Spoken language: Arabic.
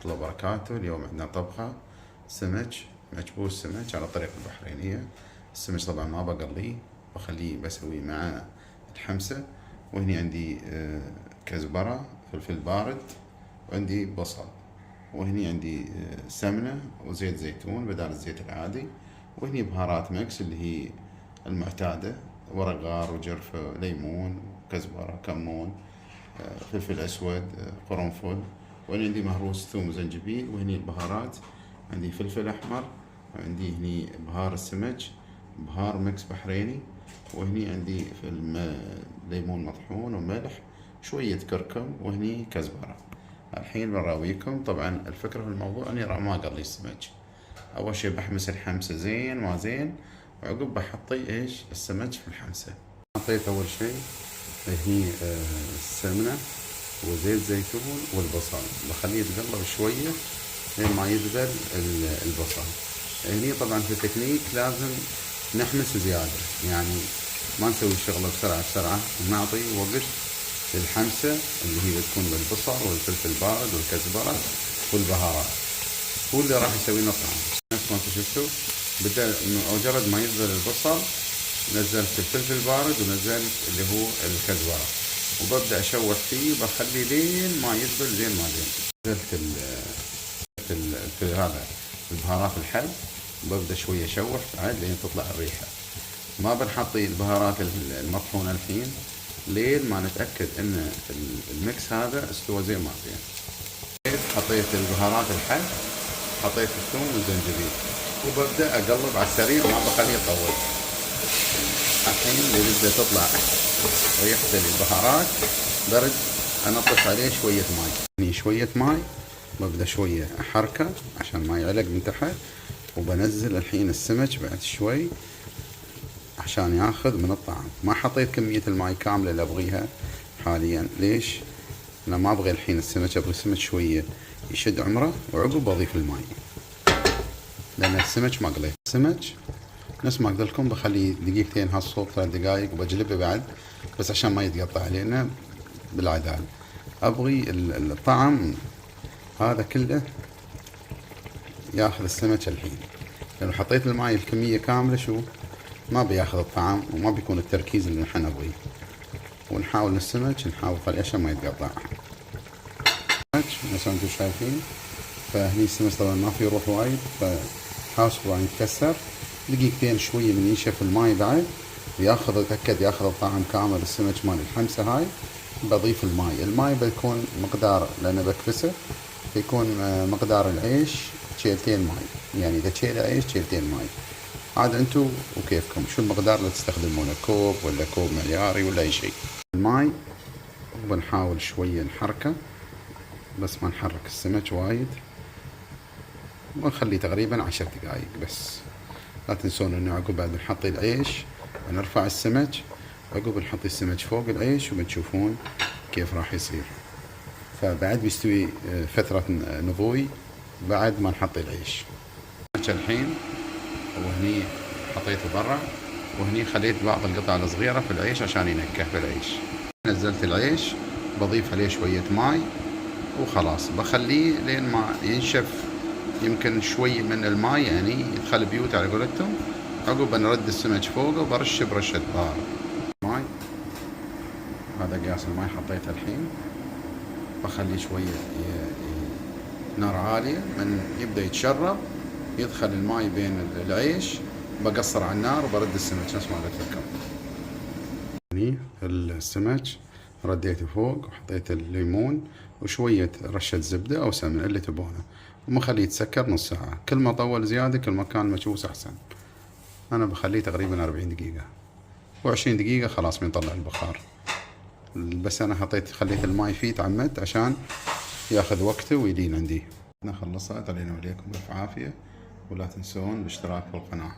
الله وبركاته. اليوم عندنا طبخة سمك، مكبوس سمك على طريقة البحرينية. السمك طبعا ما بقليه، بخليه بسويه مع الحمسة. وهني عندي كزبرة، فلفل بارد، وعندي بصل، وهني عندي سمنة وزيت زيتون بدال الزيت العادي. وهني بهارات مكس اللي هي المعتادة: ورق غار وجرفة، ليمون، كزبرة، كمون، فلفل أسود، قرنفل. وأنا عندي مهروس ثوم وزنجبيل. وهني البهارات: عندي فلفل أحمر، وعندي هني بهار السمك، بهار مكس بحريني، وهني عندي ليمون مطحون وملح، شوية كركم، وهني كزبرة. الحين براويكم. طبعا الفكرة في الموضوع اني ما اقلي السمك. اول شي بحمس الحمسة زين ما زين، وعقب بحطي ايش السمك في الحمسة. حطيت اول شي هني السمنة وزيت زيتون والبصل، بخليه يتقلب شوية لين ما يذبل البصل. هني طبعا في تكنيك لازم نحمس زيادة، يعني ما نسوي الشغلة بسرعة بسرعة، ونعطي وقت للحمسة اللي هي بتكون بالبصل والفلفل البارد والكزبرة والبهارات. هو اللي راح يسوي لنا الطعم. نفس ما انتم شفتوا، بدأ مجرد ما يذبل البصل نزلت الفلفل البارد ونزلت اللي هو الكزبرة، وببدأ أشوح فيه وبخلي لين ما يذبل زين ما زين. نزلت هذا البهارات الحب، وببدأ شوية أشوح بعد لين تطلع الريحة. ما بنحطي البهارات المطحونة الحين لين ما نتأكد ان المكس هذا استوى زين ما زين. حطيت البهارات الحب، حطيت الثوم والزنجبيل، وببدأ اقلب على السريع، ما بخليه يطول. الحين اللي بدأ تطلع ريحة البهارات برد، انطف عليه شوية ماي. هني شوية ماي، ببدأ شوية احركه عشان ما يعلق من تحت. وبنزل الحين السمك بعد شوي عشان ياخذ من الطعم. ما حطيت كمية الماي كاملة اللي ابغيها حاليا. ليش؟ انا ما ابغي الحين السمك، ابغي السمك شوية يشد عمره، وعقب بضيف الماي لان السمك مقلي. السمك نفس ما قلت لكم بخليه دقيقتين هالصوب، 3 دقايق، وبجلبه بعد بس عشان ما يتقطع علينا بالعدال. ابغي الطعم هذا كله ياخذ السمك الحين، لو حطيت الماي الكمية كاملة شو ما بياخذ الطعم، وما بيكون التركيز اللي نحن نبغيه. ونحاول السمك نحاول خليه عشان ما يتقطع. مثل ما انتم شايفين، فهني السمك طبعا ما في روح وايد، فحاسبوا عن يتكسر دقيقتين شوية من ينشف الماي بعد، وياخذ اتأكد ياخذ الطعم كامل السمك مال الحمسة هاي. بضيف الماي بيكون مقدار، لأنه بكبسه بيكون مقدار العيش شيلتين ماي، يعني إذا تشيل عيش شيلتين ماي. عاد انتو وكيفكم شو المقدار اللي تستخدمونه، كوب ولا كوب معياري ولا اي شيء. الماي وبنحاول شوية نحركه، بس ما نحرك السمك وايد، ونخليه تقريبا 10 دقايق بس. لا تنسون انه عقب بعد بنحط العيش ونرفع السمك، عقب بنحط السمك فوق العيش، وبتشوفون كيف راح يصير. فبعد بيستوي فترة نضوي بعد ما نحط العيش. الحين وهني حطيته برا، وهني خليت بعض القطع الصغيرة في العيش عشان ينكه في العيش. نزلت العيش، بضيف عليه شوية ماي وخلاص بخليه لين ما ينشف، يمكن شوي من الماي يعني يدخل بيوت على قولتهم. عقب بنرد السمك فوقه وبرش برشة بهار ماي. هذا قياس الماي حطيته الحين. بخليه شوية نار عالية، من يبدأ يتشرب يدخل الماي بين العيش، بقصر على النار وبرد السمك نفس ما قلت لكم. هني السمك رديته فوق، وحطيت الليمون وشوية رشة زبدة أو سمنة اللي تبونه، ومخليه يتسكر نص ساعة. كل ما طول زيادة كل ما كان مكبوس أحسن. أنا بخليه تقريبا 40 دقيقة، و20 دقيقة خلاص بنطلع البخار. بس أنا خليت الماي فيه تعمدت عشان ياخذ وقته ويلين عندي. أنا خلصت. علينا وعليكم بألف عافية، ولا تنسون الاشتراك في القناة.